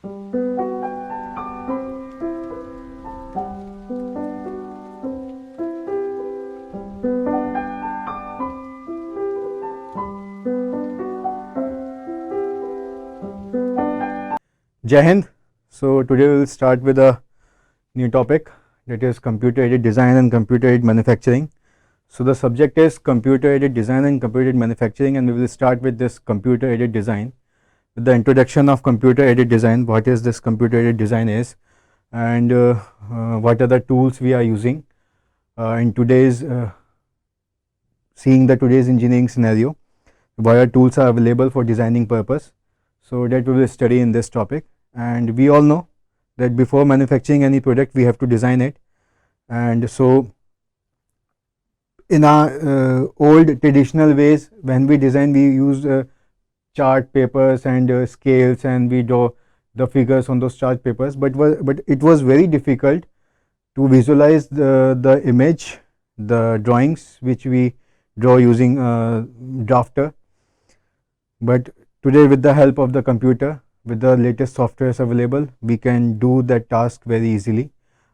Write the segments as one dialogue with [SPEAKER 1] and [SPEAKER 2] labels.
[SPEAKER 1] Jai Hind. So today we will start with a new topic, that is computer aided design and computer aided manufacturing. So the subject is computer aided design and computer aided manufacturing, and we will start with this computer aided design, with the introduction of computer aided design. What is this computer aided design is, and what are the tools we are using in today's seeing the today's engineering scenario. What tools are available for designing purpose. So that we will study in this topic. And we all know that before manufacturing any product we have to design it, and so in our old traditional ways, when we design, we use chart papers and scales, and we draw the figures on those chart papers, but it was very difficult to visualize the image, the drawings which we draw using drafter. But today, with the help of the computer, with the latest softwares available, we can do that task very easily,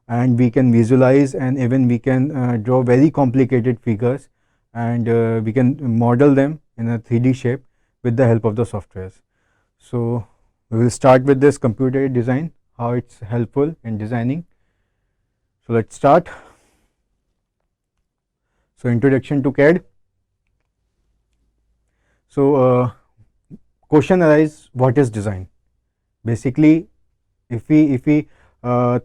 [SPEAKER 1] and we can visualize, and even we can draw very complicated figures, and we can model them in a 3D shape with the help of the softwares. So we will start with this computer design, how it's helpful in designing. So let's start. So introduction to CAD. So question arises, what is design? Basically, if we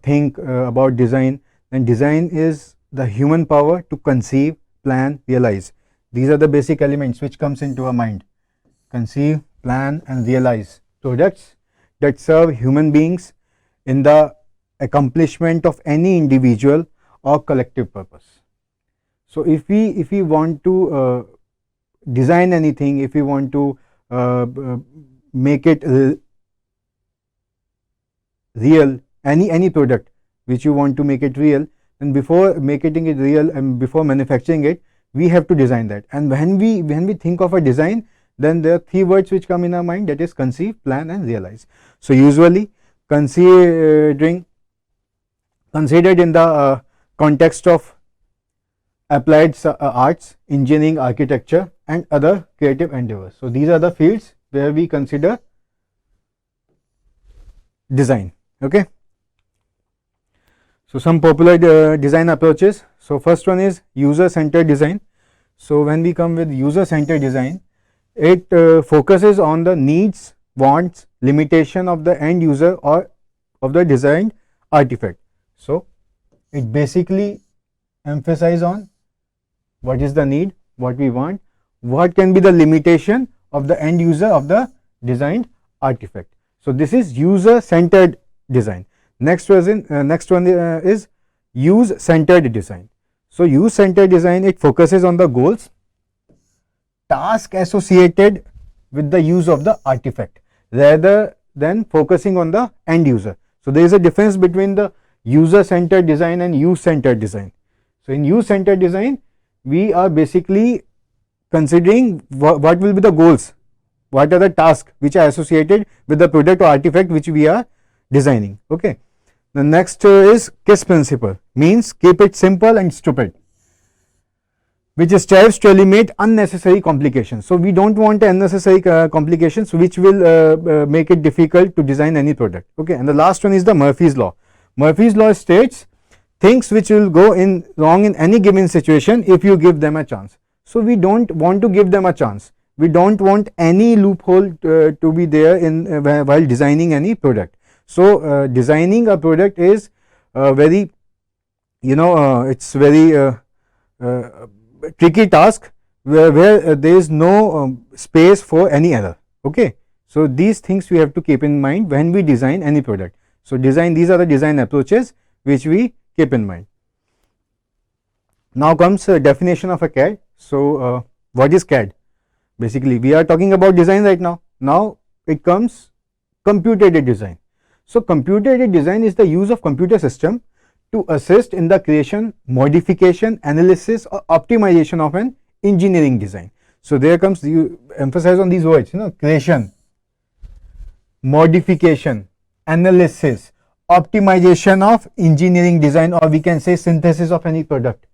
[SPEAKER 1] think about design, then design is the human power to conceive, plan, realize. These are the basic elements which comes into our mind: conceive, plan and realize products that serve human beings in the accomplishment of any individual or collective purpose. So if we want to design anything, if we want to make it real, any product which you want to make it real, and before making it real and before manufacturing it, we have to design that. And when we think of a design, then there are three words which come in our mind, that is conceive, plan and realize. So usually considered in the context of applied arts, engineering, architecture and other creative endeavors. So these are the fields where we consider design. Okay. So some popular design approaches. So first one is user centered design. So when we come with user centered design, it focuses on the needs, wants, limitation of the end user or of the designed artifact. So it basically emphasizes on what is the need, what we want, what can be the limitation of the end user of the designed artifact. So this is user centered design. Next one is use centered design. So use centered design, it focuses on the goals, task associated with the use of the artifact rather than focusing on the end user. So there is a difference between the user centered design and use centered design. So in use centered design, we are basically considering what will be the goals, what are the tasks which are associated with the product or artifact which we are designing. Okay. The next is KISS principle, means keep it simple and stupid, which strives to eliminate unnecessary complications. So we don't want unnecessary complications which will make it difficult to design any product. Okay. And the last one is the Murphy's law. Murphy's law states things which will go wrong in any given situation if you give them a chance. So we don't want to give them a chance. We don't want any loophole to be there in while designing any product. So designing a product is very, it's very tricky task where there is no space for any error. Okay. So these things we have to keep in mind when we design any product. So these are the design approaches which we keep in mind. Now comes definition of a CAD. So what is CAD? Basically we are talking about design right now. Now it comes computer aided design. So computer aided design is the use of computer system to assist in the creation, modification, analysis or optimization of an engineering design. So there comes, you emphasize on these words, creation, modification, analysis, optimization of engineering design, or we can say synthesis of any product.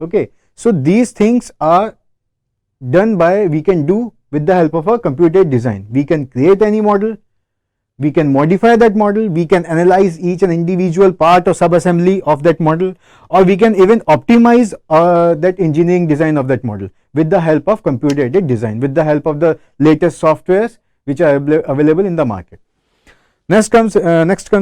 [SPEAKER 1] Okay, so these things are done by, we can do with the help of a computer design. We can create any model, we can modify that model, we can analyze each and individual part or subassembly of that model, or we can even optimize that engineering design of that model with the help of computer aided design, with the help of the latest softwares which are available in the market. Next comes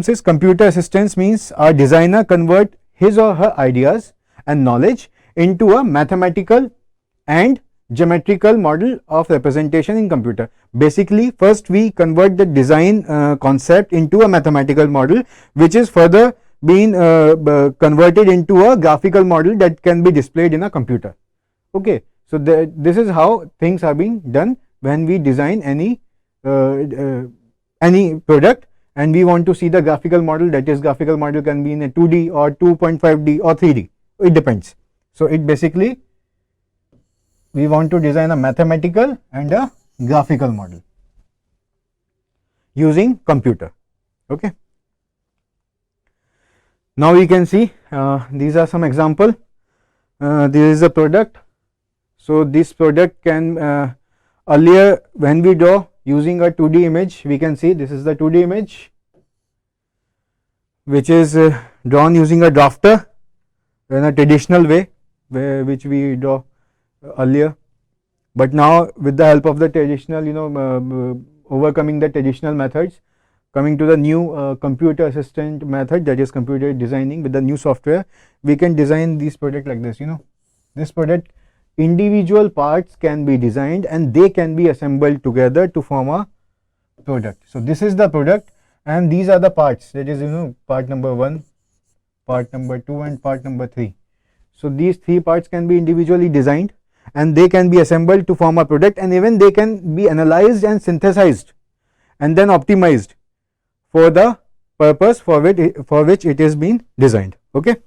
[SPEAKER 1] is computer assistance. Means our designer convert his or her ideas and knowledge into a mathematical and geometrical model of representation in computer. Basically, first we convert the design concept into a mathematical model, which is further being converted into a graphical model that can be displayed in a computer. Okay, so this is how things are being done when we design any product and we want to see the graphical model. That is, graphical model can be in a 2D or 2.5D or 3D, it depends. So it basically, we want to design a mathematical and a graphical model using computer. Okay, now we can see these are some example. This is a product. So this product can earlier when we draw using a 2D image, we can see this is the 2D image which is drawn using a drafter in a traditional way, which we draw earlier. But now with the help of the traditional, overcoming the traditional methods, coming to the new computer assistant method, that is computer designing with the new software, we can design this product like this. This product, individual parts can be designed and they can be assembled together to form a product. So this is the product and these are the parts, that is part number 1, part number 2 and part number 3. So these 3 parts can be individually designed and they can be assembled to form a product, and even they can be analyzed and synthesized and then optimized for the purpose for which it is being designed. Okay,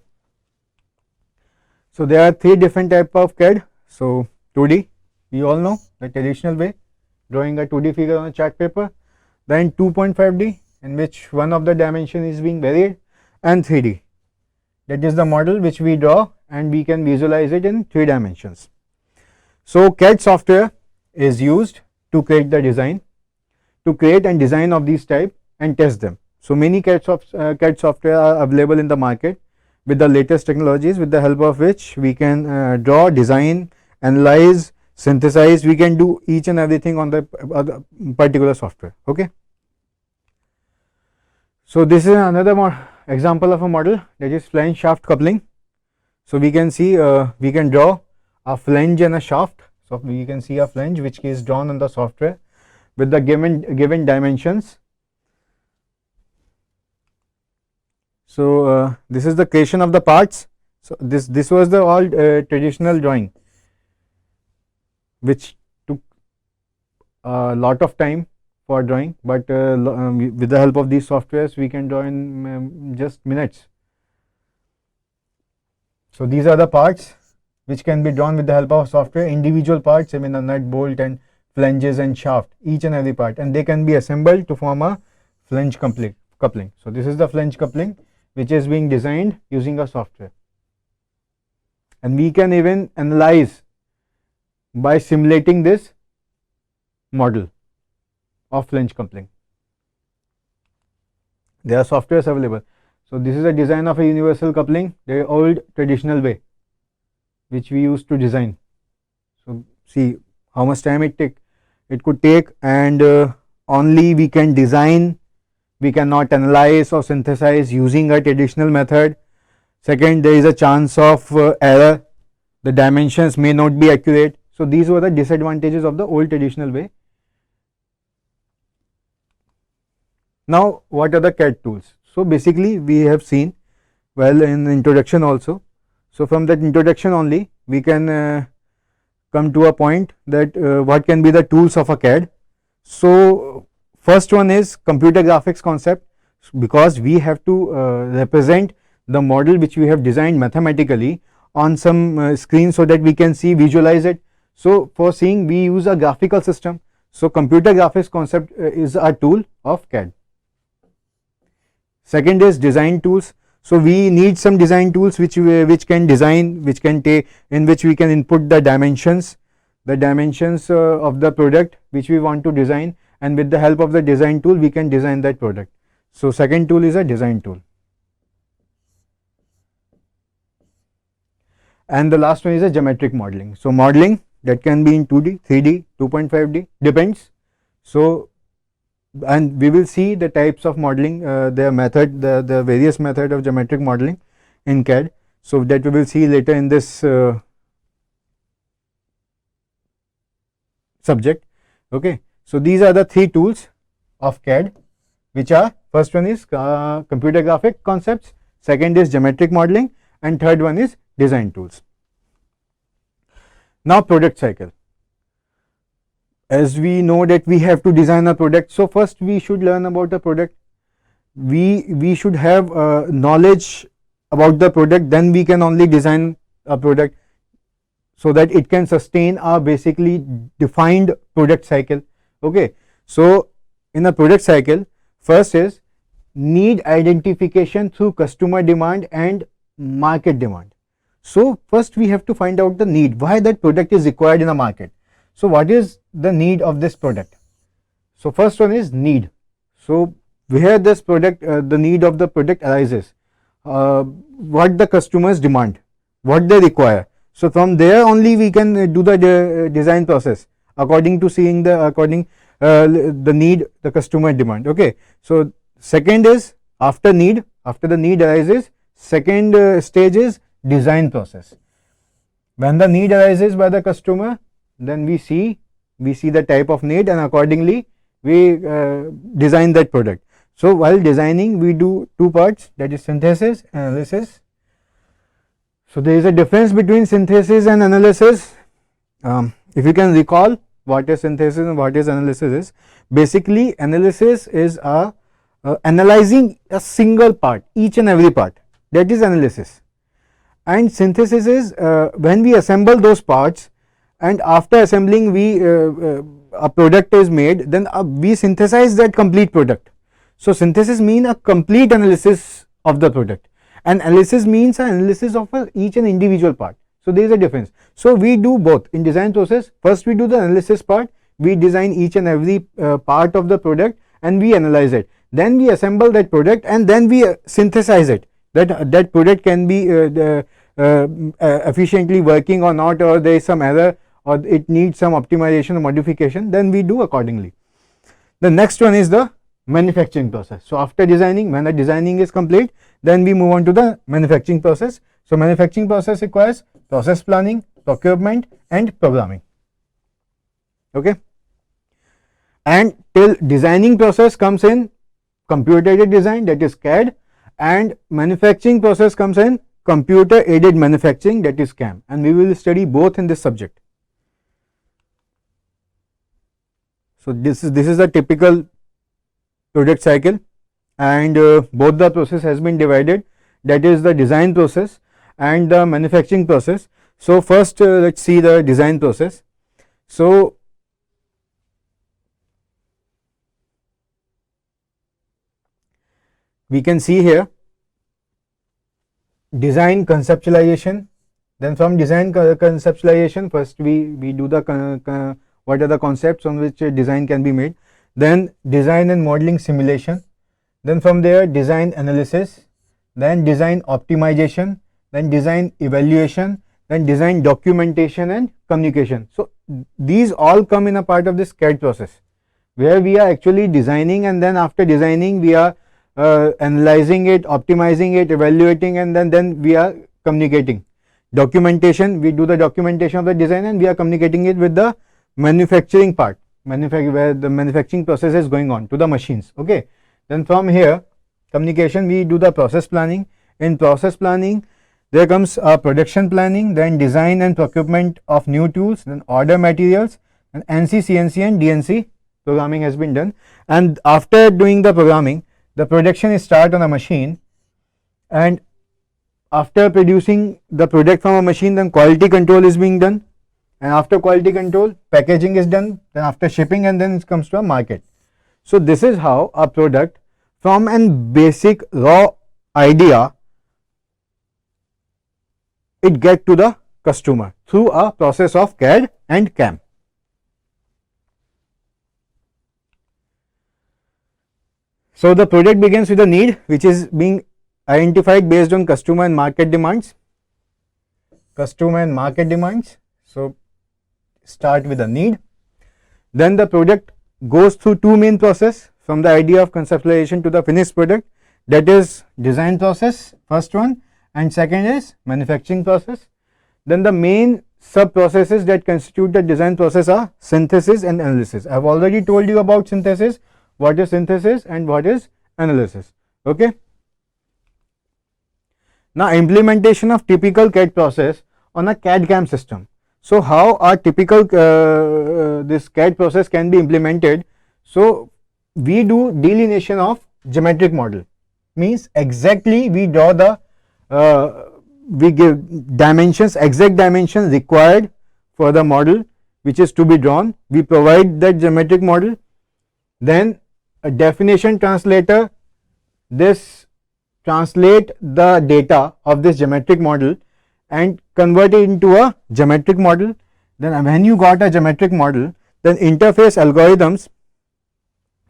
[SPEAKER 1] so there are 3 different type of CAD. So 2D, we all know the traditional way, drawing a 2D figure on a chart paper. Then 2.5D, in which one of the dimension is being varied, and 3D, that is the model which we draw and we can visualize it in 3 dimensions. So CAD software is used to create the design, to create and design of these type and test them. So many CAD software are available in the market with the latest technologies, with the help of which we can draw, design, analyze, synthesize. We can do each and everything on the particular software. Okay, so this is another example of a model, that is flange shaft coupling. So we can see we can draw a flange and a shaft. So we can see a flange which is drawn on the software with the given dimensions. So this is the creation of the parts. So this was the all traditional drawing, which took a lot of time for drawing, but with the help of these softwares we can draw in just minutes. So these are the parts which can be drawn with the help of software, individual parts, I mean a nut, bolt and flanges and shaft, each and every part, and they can be assembled to form a flange coupling. So this is the flange coupling which is being designed using a software, and we can even analyze by simulating this model of flange coupling. There are softwares available. So this is a design of a universal coupling, the old traditional way which we used to design. So see how much time it could take, and only we can design, we cannot analyze or synthesize using a traditional method. Second, there is a chance of error, the dimensions may not be accurate. So these were the disadvantages of the old traditional way. Now what are the CAD tools? So basically we have seen well in the introduction also. So from that introduction only we can come to a point that what can be the tools of a CAD. So first one is computer graphics concept, because we have to represent the model which we have designed mathematically on some screen so that we can see, visualize it. So for seeing we use a graphical system. So computer graphics concept is a tool of CAD. Second is design tools. So we need some design tools which can design, which can take, in which we can input the dimensions of the product which we want to design, and with the help of the design tool we can design that product. So second tool is a design tool. And the last one is a geometric modeling. So modeling that can be in 2D, 3D, 2.5D, depends. So, and we will see the types of modeling, the various method of geometric modeling in CAD. So that we will see later in this subject. Okay. So these are the three tools of CAD, which are, first one is computer graphic concepts, second is geometric modeling, and third one is design tools. Now product cycle. As we know that we have to design a product, so first we should learn about the product. We should have knowledge about the product, then we can only design a product, so that it can sustain our basically defined product cycle. Okay. So in a product cycle, first is need identification through customer demand and market demand. So first we have to find out the need, why that product is required in a market. So what is the need of this product? So first one is need. So where this product, the need of the product arises, what the customers demand, what they require. So from there only we can do the design process according to seeing the need, the customer demand. Okay. So second is after the need arises, second stage is design process. When the need arises by the customer, then we see the type of need, and accordingly we design that product. So while designing we do two parts, that is synthesis and analysis. So there is a difference between synthesis and analysis. If you can recall what is synthesis and what is analysis is, basically analysis is analyzing a single part, each and every part, that is analysis. And synthesis is when we assemble those parts, and after assembling a product is made, then we synthesize that complete product. So synthesis means a complete analysis of the product, and analysis means an analysis of each and individual part. So there is a difference. So we do both in design process. First we do the analysis part, we design each and every part of the product and we analyze it. Then we assemble that product and then we synthesize it, that product can be efficiently working or not, or there is some error, or it needs some optimization or modification, then we do accordingly. The next one is the manufacturing process. So after designing, when the designing is complete, then we move on to the manufacturing process. So manufacturing process requires process planning, procurement and programming. Okay. And till designing process comes in computer aided design, that is CAD, and manufacturing process comes in computer aided manufacturing, that is CAM, and we will study both in this subject. So this is a typical product cycle, and both the process has been divided, that is the design process and the manufacturing process. So first let's see the design process. So we can see here design conceptualization. Then from design conceptualization, first we do the what are the concepts on which design can be made, then design and modeling simulation, then from there design analysis, then design optimization, then design evaluation, then design documentation and communication. So these all come in a part of this CAD process, where we are actually designing, and then after designing we are analyzing it, optimizing it, evaluating, and then we are communicating. Documentation, we do the documentation of the design and we are communicating it with the manufacturing part, where the manufacturing process is going on to the machines. Okay. Then from here communication, we do the process planning. In process planning there comes production planning, then design and procurement of new tools, then order materials, and NC, CNC and DNC programming has been done. And after doing the programming, the production is start on a machine, and after producing the product from a machine, then quality control is being done, and after quality control packaging is done, then after shipping, and then it comes to a market. So this is how a product from a basic raw idea, it get to the customer through a process of CAD and CAM. So the project begins with a need which is being identified based on customer and market demands. Customer and market demands. So start with a need. Then the project goes through two main process, from the idea of conceptualization to the finished product, that is design process, first one, and second is manufacturing process. Then the main sub processes that constitute the design process are synthesis and analysis. I have already told you about synthesis, what is synthesis and what is analysis. Okay. Now implementation of typical CAD process on a CAD CAM system. So how our typical this CAD process can be implemented? So we do delineation of geometric model, means exactly we draw the we give dimensions, exact dimensions required for the model which is to be drawn. We provide that geometric model. Then a definition translator, this translate the data of this geometric model and convert it into a geometric model. Then when you got a geometric model, then interface algorithms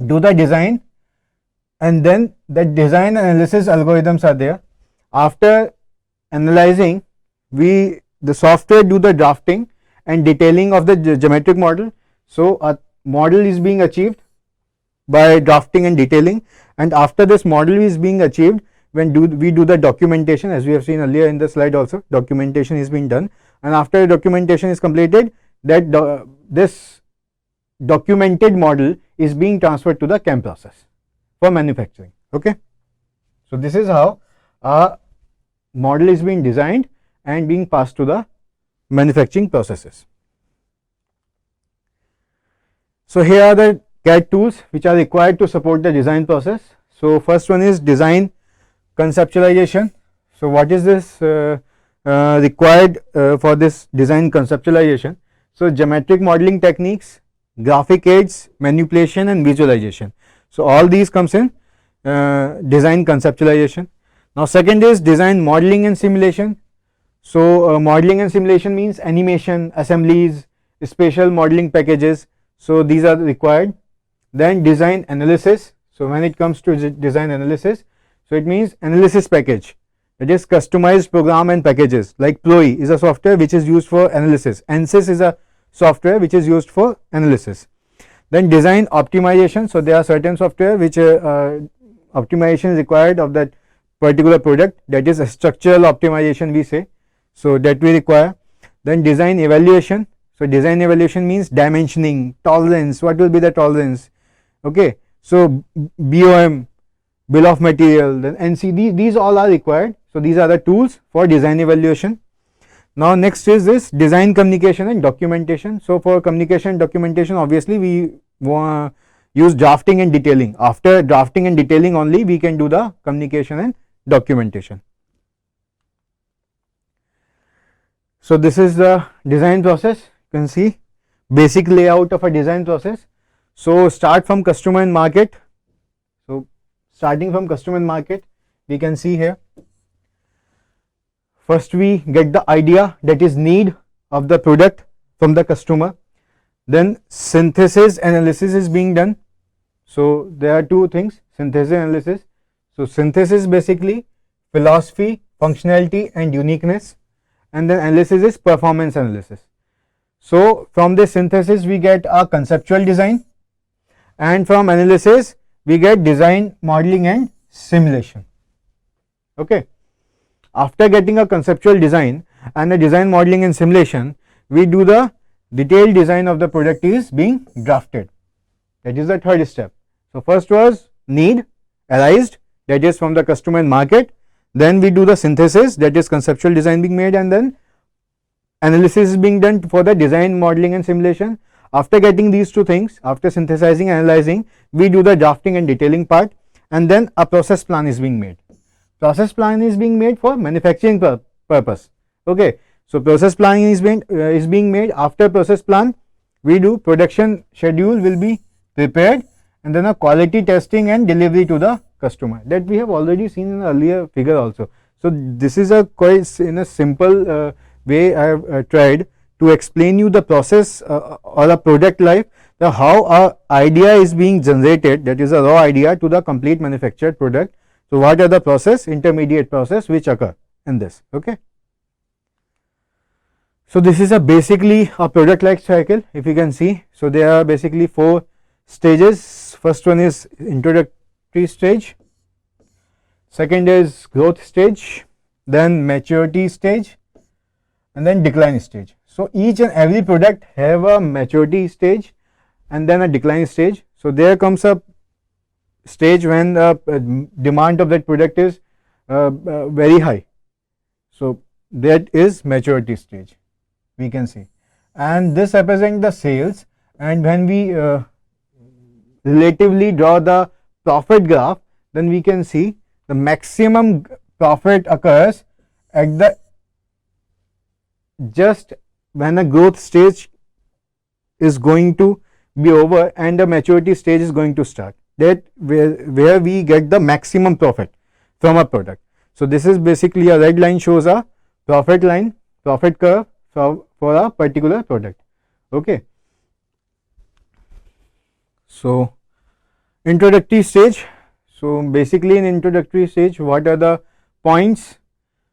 [SPEAKER 1] do the design, and then the design analysis algorithms are there. After analyzing, the software do the drafting and detailing of the geometric model. So a model is being achieved by drafting and detailing, and after this model is being achieved, when we do the documentation, as we have seen earlier in the slide also, documentation is being done, and after documentation is completed, that this documented model is being transferred to the CAM process for manufacturing. Okay. So this is how a model is being designed and being passed to the manufacturing processes. So here are the CAD tools which are required to support the design process. So first one is design conceptualization. So what is this required for this design conceptualization? So geometric modeling techniques, graphic aids, manipulation and visualization. So all these comes in design conceptualization. Now second is design modeling and simulation. So modeling and simulation means animation, assemblies, spatial modeling packages. So these are required. Then design analysis. So when it comes to design analysis, so it means analysis package, that is customized program and packages, like ProE is a software which is used for analysis, ANSYS is a software which is used for analysis. Then design optimization. So there are certain software which optimization is required of that particular product, that is a structural optimization we say, so that we require. Then design evaluation. So design evaluation means dimensioning, tolerance, what will be the tolerance. Okay. So BOM, bill of material, then NC, these all are required. So these are the tools for design evaluation. Now next is this design communication and documentation. So for communication and documentation, obviously we use drafting and detailing. After drafting and detailing only we can do the communication and documentation. So this is the design process. You can see basic layout of a design process. So start from customer and market. So starting from customer and market, we can see here, first we get the idea, that is need of the product from the customer. Then synthesis analysis is being done. So there are two things, synthesis analysis. So synthesis basically philosophy, functionality and uniqueness, and then analysis is performance analysis. So from this synthesis we get a conceptual design, and from analysis we get design, modeling and simulation. Okay. After getting a conceptual design and a design, modeling and simulation, we do the detailed design of the product is being drafted. That is the third step. So first was need arised, that is from the customer and market. Then we do the synthesis, that is conceptual design being made, and then analysis is being done for the design, modeling and simulation. After getting these two things, after synthesizing, analyzing, we do the drafting and detailing part, and then a process plan is being made. Process plan is being made for manufacturing purpose. Okay. So process planning is being made. After process plan, we do production schedule will be prepared, and then a quality testing and delivery to the customer, that we have already seen in an earlier figure also. So this is a quite in a simple way I have tried to explain you the process or a product life, the how a idea is being generated, that is a raw idea, to the complete manufactured product. So what are the process, intermediate process which occur in this. Okay. So this is a basically a product life cycle, if you can see. So there are basically 4 stages. First one is introductory stage, second is growth stage, then maturity stage, and then decline stage. So each and every product have a maturity stage and then a decline stage. So there comes a stage when the demand of that product is very high. So that is maturity stage, we can see, and this represents the sales. And when we relatively draw the profit graph, then we can see the maximum profit occurs at the just when a growth stage is going to be over and the maturity stage is going to start, that where we get the maximum profit from a product. So this is basically a red line shows a profit line, profit curve for a particular product. Okay. So introductory stage. So basically in introductory stage, what are the points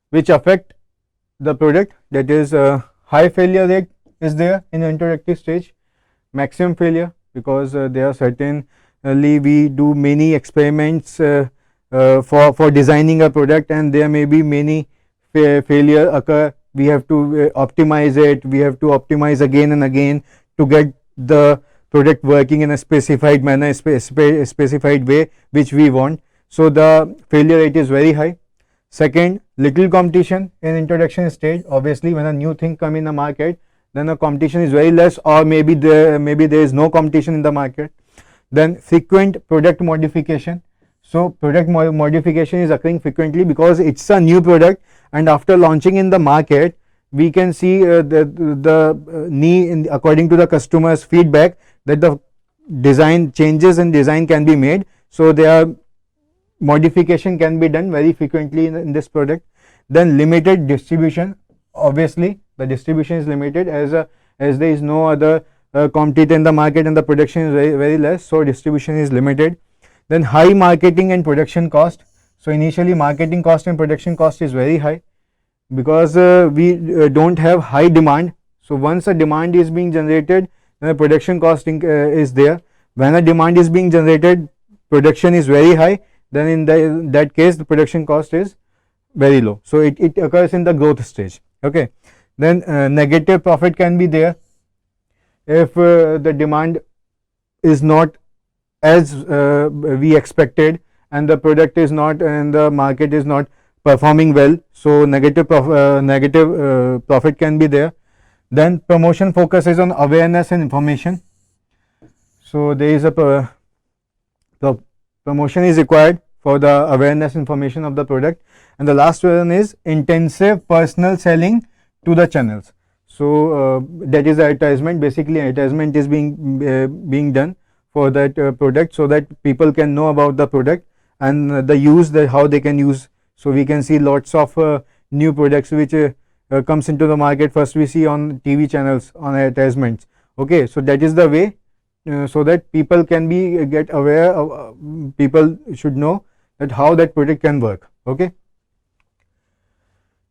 [SPEAKER 1] which affect the product? That is high failure rate is there in the introductory stage, maximum failure, because there are certainly we do many experiments for designing a product, and there may be many failure occur. We have to optimize it, we have to optimize again and again to get the product working in a specified manner, specified way which we want. So the failure rate is very high. Second, little competition in introduction stage. Obviously when a new thing come in the market, then the competition is very less, or maybe there is no competition in the market. Then frequent product modification. So product modification is occurring frequently because it's a new product, and after launching in the market we can see the need according to the customer's feedback that the design changes and design can be made. So there are modification can be done very frequently in this product. Then limited distribution. Obviously the distribution is limited as there is no other competitor in the market and the production is very less, so distribution is limited. Then high marketing and production cost. So initially marketing cost and production cost is very high because we don't have high demand. So once a demand is being generated, then the production cost is there. When a demand is being generated, production is very high, then in that case the production cost is very low. So it occurs in the growth stage. Okay. Then negative profit can be there if the demand is not as we expected and the product is not and the market is not performing well. So negative profit can be there. Then promotion focuses on awareness and information. So there is a promotion is required for the awareness information of the product. And the last one is intensive personal selling to the channels. So that is advertisement. Basically advertisement is being done for that product so that people can know about the product and the use, how they can use. So we can see lots of new products which comes into the market. First we see on TV channels on advertisements. Okay, so that is the way so that people can get aware of, people should know that how that product can work. Okay.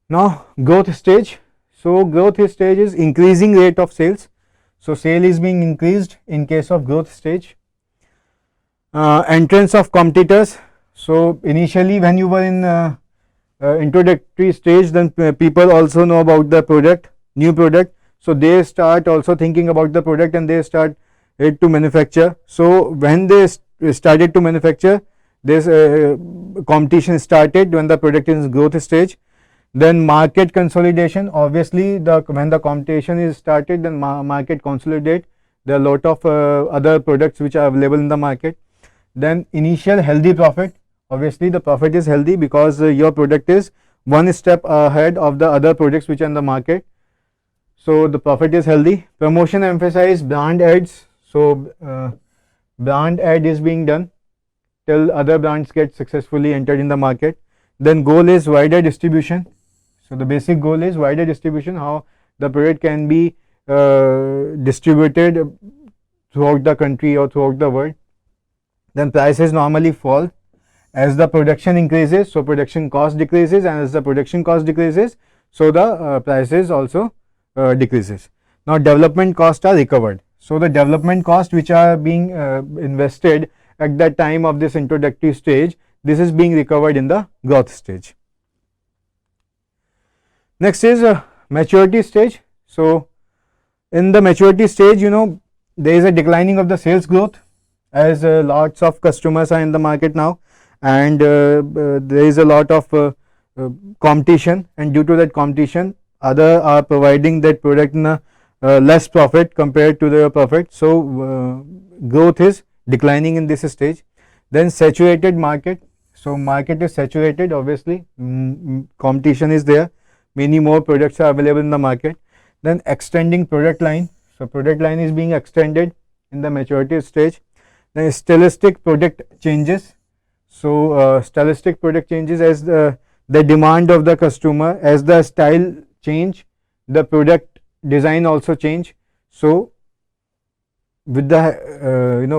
[SPEAKER 1] Now growth stage. So growth stage is increasing rate of sales. So sale is being increased in case of growth stage. Entrance of competitors. So initially when you were in introductory stage, then people also know about the product, new product. So they start also thinking about the product and they start it to manufacture. So when they started to manufacture, this competition started when the product is in growth stage. Then market consolidation. Obviously when the competition is started, then market consolidate. There are a lot of other products which are available in the market. Then initial healthy profit. Obviously the profit is healthy because your product is one step ahead of the other products which are in the market. So the profit is healthy. Promotion emphasize brand ads. So brand ad is being done till other brands get successfully entered in the market. Then goal is wider distribution. So the basic goal is wider distribution, how the product can be distributed throughout the country or throughout the world. Then prices normally fall as the production increases, so production cost decreases, and as the production cost decreases, so the prices also decreases. Now development costs are recovered. So the development cost which are being invested at the time of this introductory stage, this is being recovered in the growth stage. Next is maturity stage. So in the maturity stage, there is a declining of the sales growth as lots of customers are in the market now, and there is a lot of competition, and due to that competition other are providing that product in a less profit compared to their profit. So growth is declining in this stage. Then saturated market. So market is saturated, obviously competition is there, many more products are available in the market. Then extending product line. So product line is being extended in the maturity stage. Then stylistic product changes. So stylistic product changes as the demand of the customer, as the style change, the product design also change. So with the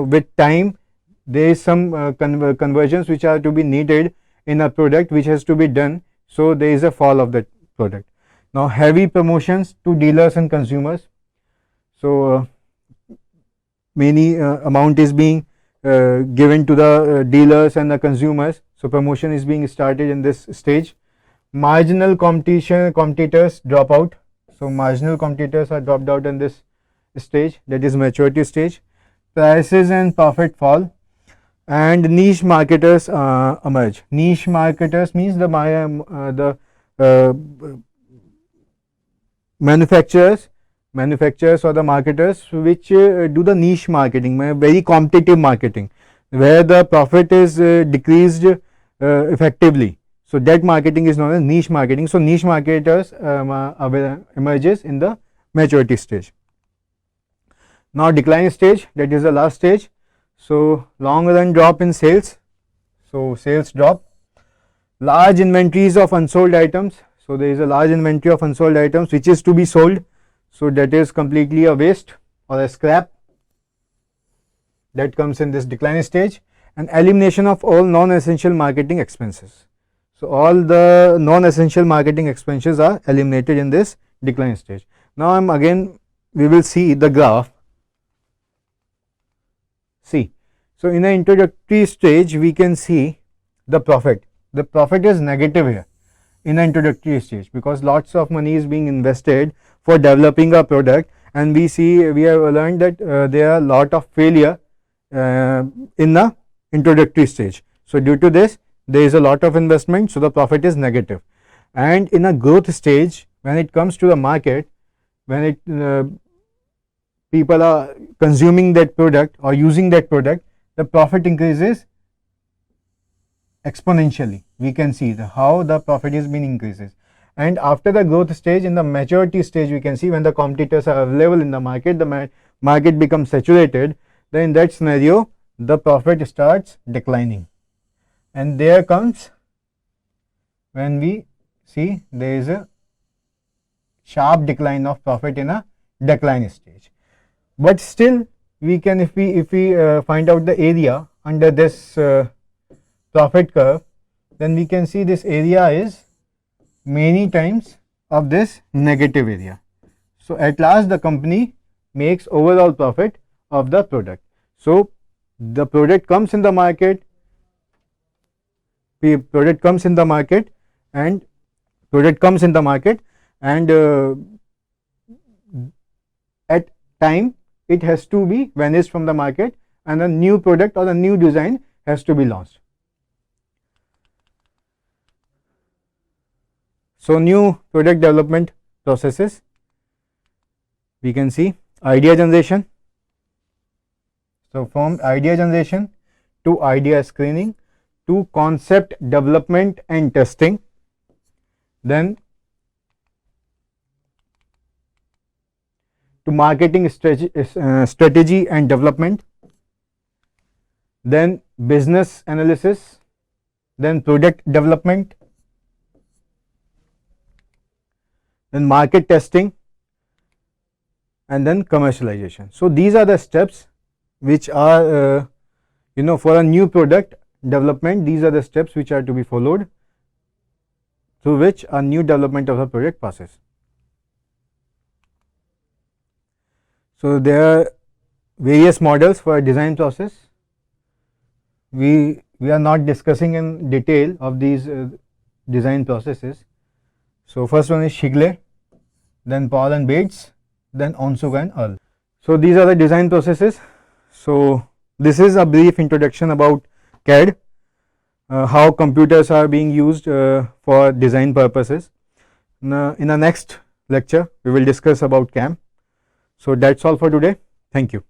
[SPEAKER 1] with time there is some conversions which are to be needed in a product, which has to be done. So there is a fall of that product. Now heavy promotions to dealers and consumers. So many amount is being given to the dealers and the consumers. So promotion is being started in this stage. Marginal competitors drop out. So marginal competitors are dropped out in this stage, that is maturity stage. Prices and profit fall, and niche marketers emerge. Niche marketers means the manufacturers or the marketers which do the niche marketing, very competitive marketing, where the profit is decreased effectively. So that marketing is known as niche marketing. So niche marketers emerges in the maturity stage. Now decline stage, that is the last stage. So long run drop in sales. So sales drop. Large inventories of unsold items. So there is a large inventory of unsold items which is to be sold. So that is completely a waste or a scrap, that comes in this decline stage. And elimination of all non-essential marketing expenses. So all the non-essential marketing expenses are eliminated in this decline stage. Now we will see the graph. See, so in the introductory stage we can see the profit. The profit is negative here in the introductory stage, because lots of money is being invested for developing a product, and we have learned that there are a lot of failure in the introductory stage. So due to this there is a lot of investment, so the profit is negative. And in a growth stage, when it comes to the market, when people are consuming that product or using that product, the profit increases exponentially. We can see how the profit is being increases. And after the growth stage, in the maturity stage, we can see when the competitors are available in the market, the market becomes saturated. Then in that scenario the profit starts declining, and there comes when we see there is a sharp decline of profit in a decline stage. But still we can, if we find out the area under this profit curve, then we can see this area is many times of this negative area. So at last the company makes overall profit of the product. So the product comes in the market, and at time it has to be vanished from the market, and a new product or a new design has to be launched. So new product development processes, we can see idea generation. So from idea generation to idea screening to concept development and testing, then to marketing strategy and development, then business analysis, then product development, then market testing, and then commercialization. So these are the steps which are for a new product development. These are the steps which are to be followed, through which a new development of a project passes. So there are various models for a design process. We are not discussing in detail of these design processes. So first one is Shigley, then Paul and Bates, then Onsuga and Earl. So these are the design processes. So this is a brief introduction about CAD, how computers are being used for design purposes. Now, in the next lecture we will discuss about CAM. So that's all for today. Thank you.